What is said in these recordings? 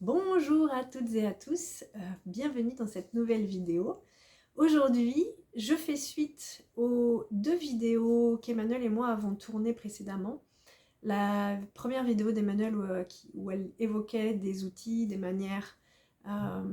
Bonjour à toutes et à tous, bienvenue dans cette nouvelle vidéo. Aujourd'hui, je fais suite aux deux vidéos qu'Emmanuel et moi avons tournées précédemment. La première vidéo d'Emmanuel où elle évoquait des outils, des manières euh,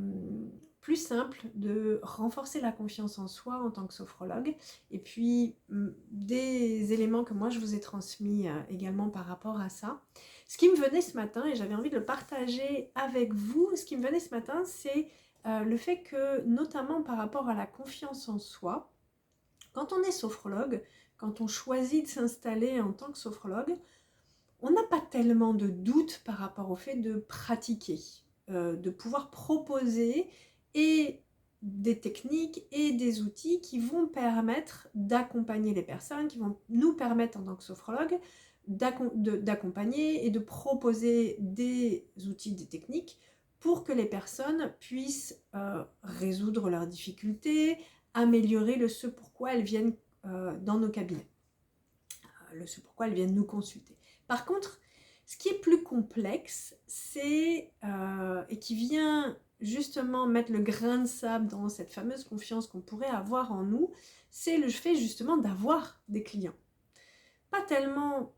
plus simples de renforcer la confiance en soi en tant que sophrologue, et puis des éléments que moi je vous ai transmis également par rapport à ça. Ce qui me venait ce matin, et j'avais envie de le partager avec vous, ce qui me venait ce matin, c'est le fait que, notamment par rapport à la confiance en soi, quand on est sophrologue, quand on choisit de s'installer en tant que sophrologue, on n'a pas tellement de doutes par rapport au fait de pratiquer, de pouvoir proposer et des techniques et des outils qui vont permettre d'accompagner les personnes, qui vont nous permettre en tant que sophrologue d'accompagner et de proposer des outils, des techniques pour que les personnes puissent résoudre leurs difficultés, améliorer le ce pourquoi elles viennent dans nos cabinets, le ce pourquoi elles viennent nous consulter. Par contre, ce qui est plus complexe, c'est, et qui vient justement mettre le grain de sable dans cette fameuse confiance qu'on pourrait avoir en nous, c'est le fait justement d'avoir des clients. Pas tellement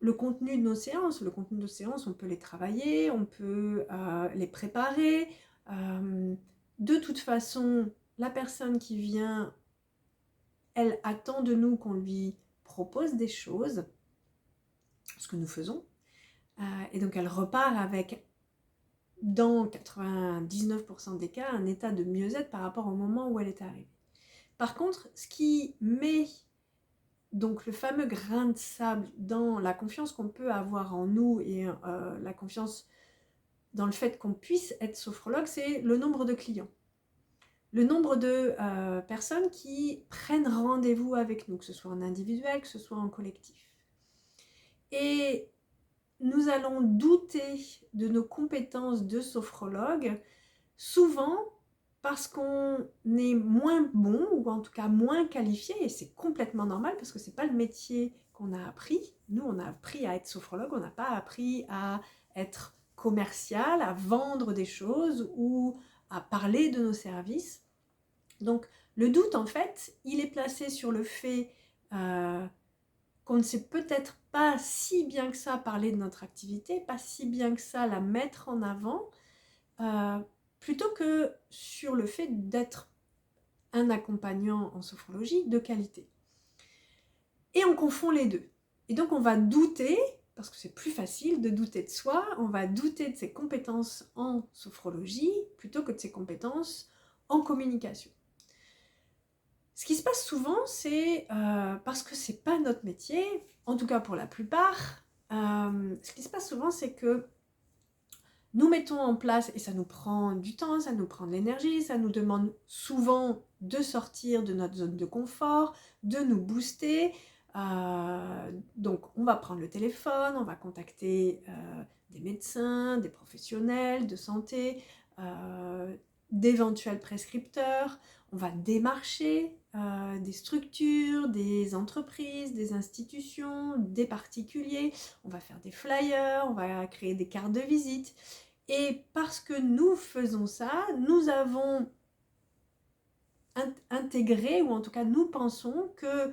le contenu de nos séances. Le contenu de nos séances, on peut les travailler, on peut les préparer. De toute façon, la personne qui vient, elle attend de nous qu'on lui propose des choses, ce que nous faisons, et donc elle repart avec, dans 99% des cas, un état de mieux-être par rapport au moment où elle est arrivée. Par contre, ce qui met donc le fameux grain de sable dans la confiance qu'on peut avoir en nous et la confiance dans le fait qu'on puisse être sophrologue, c'est le nombre de clients. Le nombre de personnes qui prennent rendez-vous avec nous, que ce soit en individuel, que ce soit en collectif. Et nous allons douter de nos compétences de sophrologue, souvent parce qu'on est moins bon, ou en tout cas moins qualifié, et c'est complètement normal parce que c'est pas le métier qu'on a appris. Nous, on a appris à être sophrologue, on n'a pas appris à être commercial, à vendre des choses ou à parler de nos services. Donc le doute, en fait, il est placé sur le fait qu'on ne sait peut-être pas si bien que ça parler de notre activité, pas si bien que ça la mettre en avant, plutôt que sur le fait d'être un accompagnant en sophrologie de qualité. Et on confond les deux. Et donc on va douter, parce que c'est plus facile de douter de soi, on va douter de ses compétences en sophrologie plutôt que de ses compétences en communication. Ce qui se passe souvent, c'est parce que c'est pas notre métier, en tout cas pour la plupart, ce qui se passe souvent, c'est que nous mettons en place, et ça nous prend du temps, ça nous prend de l'énergie, ça nous demande souvent de sortir de notre zone de confort, de nous booster. Donc on va prendre le téléphone, on va contacter des médecins, des professionnels de santé, d'éventuels prescripteurs, on va démarcher des structures, des entreprises, des institutions, des particuliers, on va faire des flyers, on va créer des cartes de visite. Et parce que nous faisons ça, nous avons intégré, ou en tout cas nous pensons que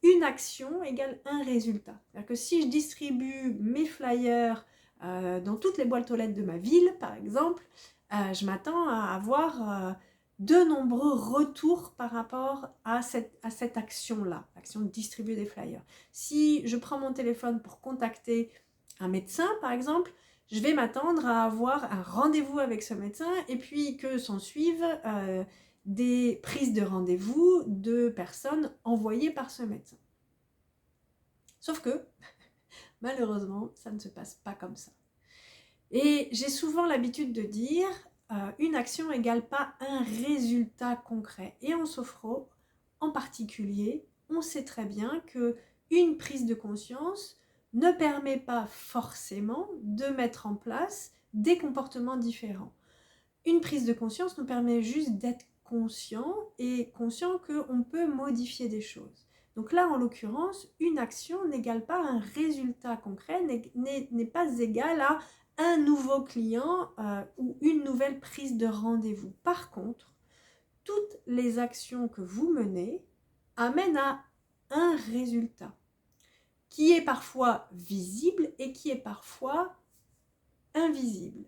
une action égale un résultat. C'est-à-dire que si je distribue mes flyers dans toutes les boîtes aux lettres de ma ville, par exemple, je m'attends à avoir de nombreux retours par rapport à cette action-là, l'action de distribuer des flyers. Si je prends mon téléphone pour contacter un médecin, par exemple, je vais m'attendre à avoir un rendez-vous avec ce médecin et puis que s'en suivent des prises de rendez-vous de personnes envoyées par ce médecin. Sauf que, malheureusement, ça ne se passe pas comme ça. Et j'ai souvent l'habitude de dire, une action égale pas un résultat concret. Et en sophro, en particulier, on sait très bien qu'une prise de conscience ne permet pas forcément de mettre en place des comportements différents. Une prise de conscience nous permet juste d'être conscient et conscient qu'on peut modifier des choses. Donc là, en l'occurrence, une action n'égale pas un résultat concret, n'est pas égal à un nouveau client ou une nouvelle prise de rendez-vous. Par contre, toutes les actions que vous menez amènent à un résultat qui est parfois visible et qui est parfois invisible,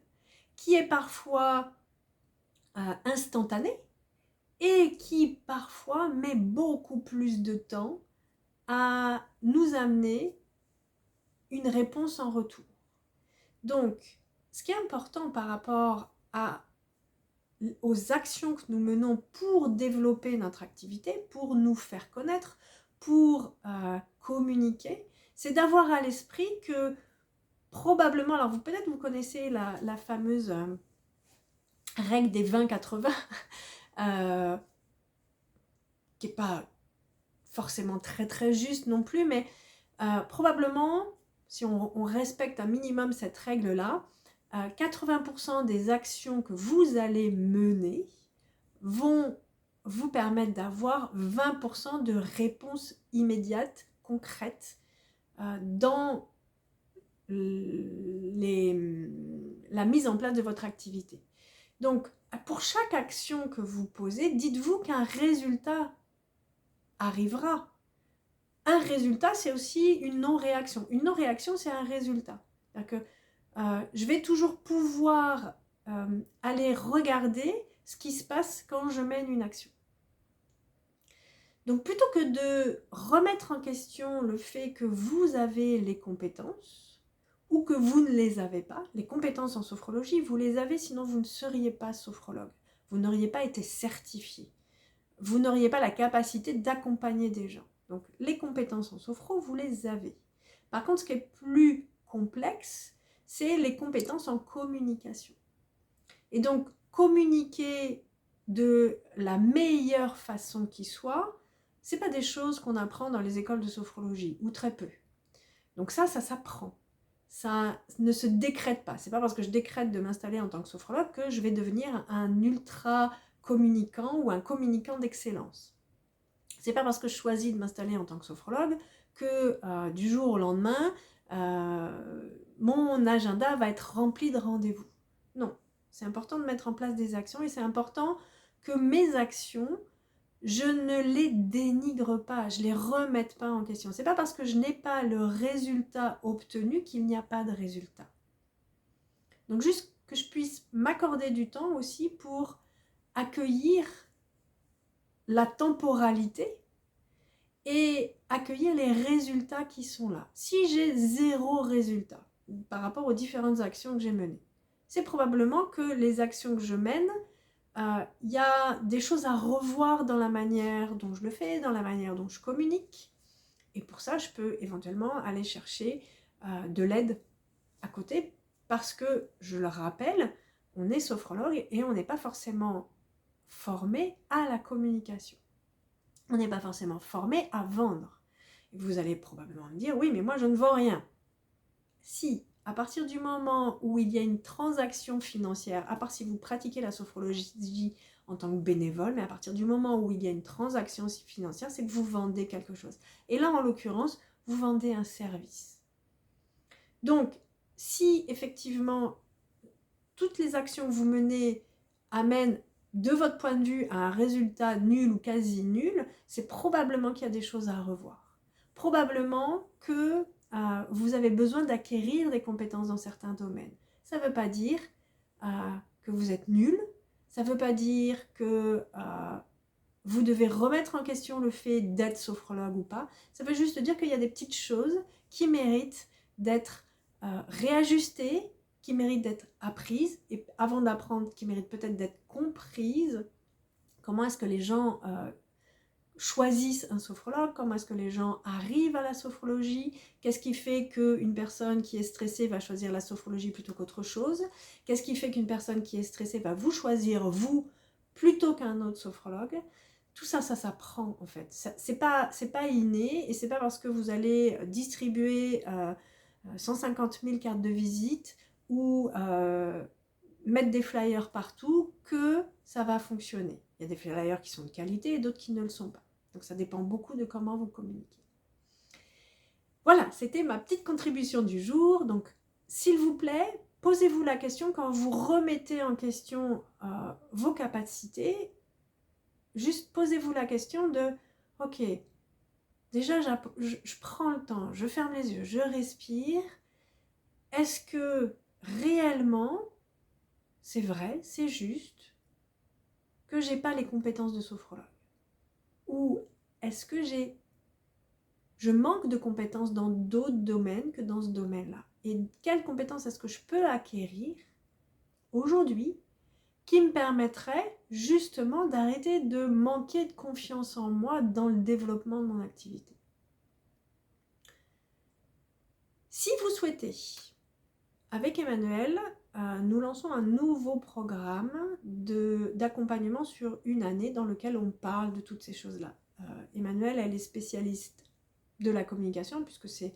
qui est parfois instantané et qui parfois met beaucoup plus de temps à nous amener une réponse en retour. Donc, ce qui est important par rapport aux actions que nous menons pour développer notre activité, pour nous faire connaître, pour communiquer, c'est d'avoir à l'esprit que probablement, alors peut-être vous connaissez la fameuse règle des 20-80, qui n'est pas forcément très très juste non plus, mais probablement, si on respecte un minimum cette règle-là, 80% des actions que vous allez mener vont vous permettre d'avoir 20% de réponses immédiates, concrètes, dans la mise en place de votre activité. Donc, pour chaque action que vous posez, dites-vous qu'un résultat arrivera. Un résultat, c'est aussi une non-réaction. Une non-réaction, c'est un résultat. C'est-à-dire que je vais toujours pouvoir aller regarder ce qui se passe quand je mène une action. Donc, plutôt que de remettre en question le fait que vous avez les compétences ou que vous ne les avez pas, les compétences en sophrologie, vous les avez, sinon vous ne seriez pas sophrologue. Vous n'auriez pas été certifié. Vous n'auriez pas la capacité d'accompagner des gens. Donc, les compétences en sophro, vous les avez. Par contre, ce qui est plus complexe, c'est les compétences en communication. Et donc, communiquer de la meilleure façon qui soit, ce n'est pas des choses qu'on apprend dans les écoles de sophrologie, ou très peu. Donc ça s'apprend. Ça ne se décrète pas. C'est pas parce que je décrète de m'installer en tant que sophrologue que je vais devenir un ultra communicant ou un communicant d'excellence. C'est pas parce que je choisis de m'installer en tant que sophrologue que du jour au lendemain, mon agenda va être rempli de rendez-vous. Non, c'est important de mettre en place des actions et c'est important que mes actions, je ne les dénigre pas, je ne les remette pas en question. C'est pas parce que je n'ai pas le résultat obtenu qu'il n'y a pas de résultat. Donc juste que je puisse m'accorder du temps aussi pour accueillir la temporalité et accueillir les résultats qui sont là. Si j'ai 0 résultat par rapport aux différentes actions que j'ai menées, c'est probablement que les actions que je mène, y a des choses à revoir dans la manière dont je le fais, dans la manière dont je communique. Et pour ça, je peux éventuellement aller chercher de l'aide à côté parce que, je le rappelle, on est sophrologue et on n'est pas forcément formé à la communication. On n'est pas forcément formé à vendre. Et vous allez probablement me dire, oui, mais moi je ne vends rien. Si, à partir du moment où il y a une transaction financière, à part si vous pratiquez la sophrologie en tant que bénévole, mais à partir du moment où il y a une transaction financière, c'est que vous vendez quelque chose. Et là, en l'occurrence, vous vendez un service. Donc, si effectivement, toutes les actions que vous menez amènent de votre point de vue à un résultat nul ou quasi nul, c'est probablement qu'il y a des choses à revoir. Probablement que vous avez besoin d'acquérir des compétences dans certains domaines. Ça ne veut pas dire que vous êtes nul, ça ne veut pas dire que vous devez remettre en question le fait d'être sophrologue ou pas. Ça veut juste dire qu'il y a des petites choses qui méritent d'être réajustées, qui méritent d'être apprises, et avant d'apprendre, qui méritent peut-être d'être comprises. Comment est-ce que les gens choisissent un sophrologue? Comment est-ce que les gens arrivent à la sophrologie? Qu'est-ce qui fait qu'une personne qui est stressée va choisir la sophrologie plutôt qu'autre chose? Qu'est-ce qui fait qu'une personne qui est stressée va vous choisir, vous, plutôt qu'un autre sophrologue? Tout ça, ça s'apprend en fait. C'est pas inné et c'est pas parce que vous allez distribuer 150 000 cartes de visite ou mettre des flyers partout que ça va fonctionner. Il y a des flyers qui sont de qualité et d'autres qui ne le sont pas. Donc ça dépend beaucoup de comment vous communiquez. Voilà, c'était ma petite contribution du jour. Donc s'il vous plaît, posez-vous la question quand vous remettez en question vos capacités, juste posez-vous la question de, ok, déjà je prends le temps, je ferme les yeux, je respire. Est-ce que réellement, c'est vrai, c'est juste que j'ai pas les compétences de sophrologue? Ou est-ce que je manque de compétences dans d'autres domaines que dans ce domaine-là? Et quelles compétences est-ce que je peux acquérir aujourd'hui qui me permettrait justement d'arrêter de manquer de confiance en moi dans le développement de mon activité? Si vous souhaitez, avec Emmanuel, nous lançons un nouveau programme d'accompagnement sur une année dans lequel on parle de toutes ces choses-là. Emmanuel, elle est spécialiste de la communication puisque c'est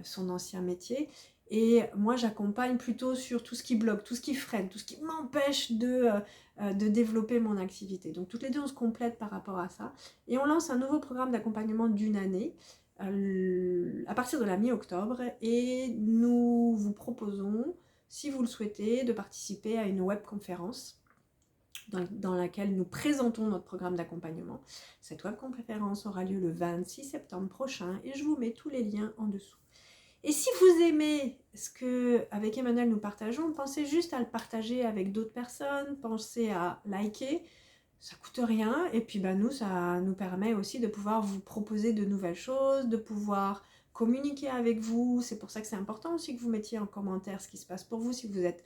son ancien métier. Et moi, j'accompagne plutôt sur tout ce qui bloque, tout ce qui freine, tout ce qui m'empêche de développer mon activité. Donc, toutes les deux, on se complète par rapport à ça. Et on lance un nouveau programme d'accompagnement d'une année à partir de la mi-octobre. Et nous vous proposons, si vous le souhaitez, de participer à une webconférence dans laquelle nous présentons notre programme d'accompagnement. Cette webconférence aura lieu le 26 septembre prochain et je vous mets tous les liens en dessous. Et si vous aimez ce que avec Emmanuel nous partageons, pensez juste à le partager avec d'autres personnes, pensez à liker, ça coûte rien, et puis nous, ça nous permet aussi de pouvoir vous proposer de nouvelles choses, de pouvoir communiquer avec vous. C'est pour ça que c'est important aussi que vous mettiez en commentaire ce qui se passe pour vous, si vous êtes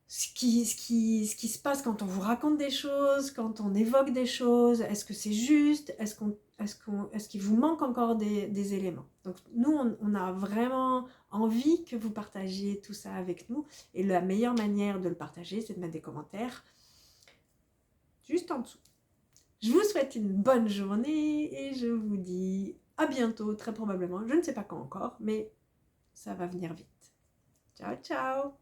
ce qui se passe quand on vous raconte des choses, quand on évoque des choses, est-ce que c'est juste, est-ce qu'il vous manque encore des éléments? Donc nous, on a vraiment envie que vous partagiez tout ça avec nous, et la meilleure manière de le partager, c'est de mettre des commentaires juste en dessous. Je vous souhaite une bonne journée, et je vous dis à bientôt, très probablement, je ne sais pas quand encore, mais ça va venir vite. Ciao, ciao!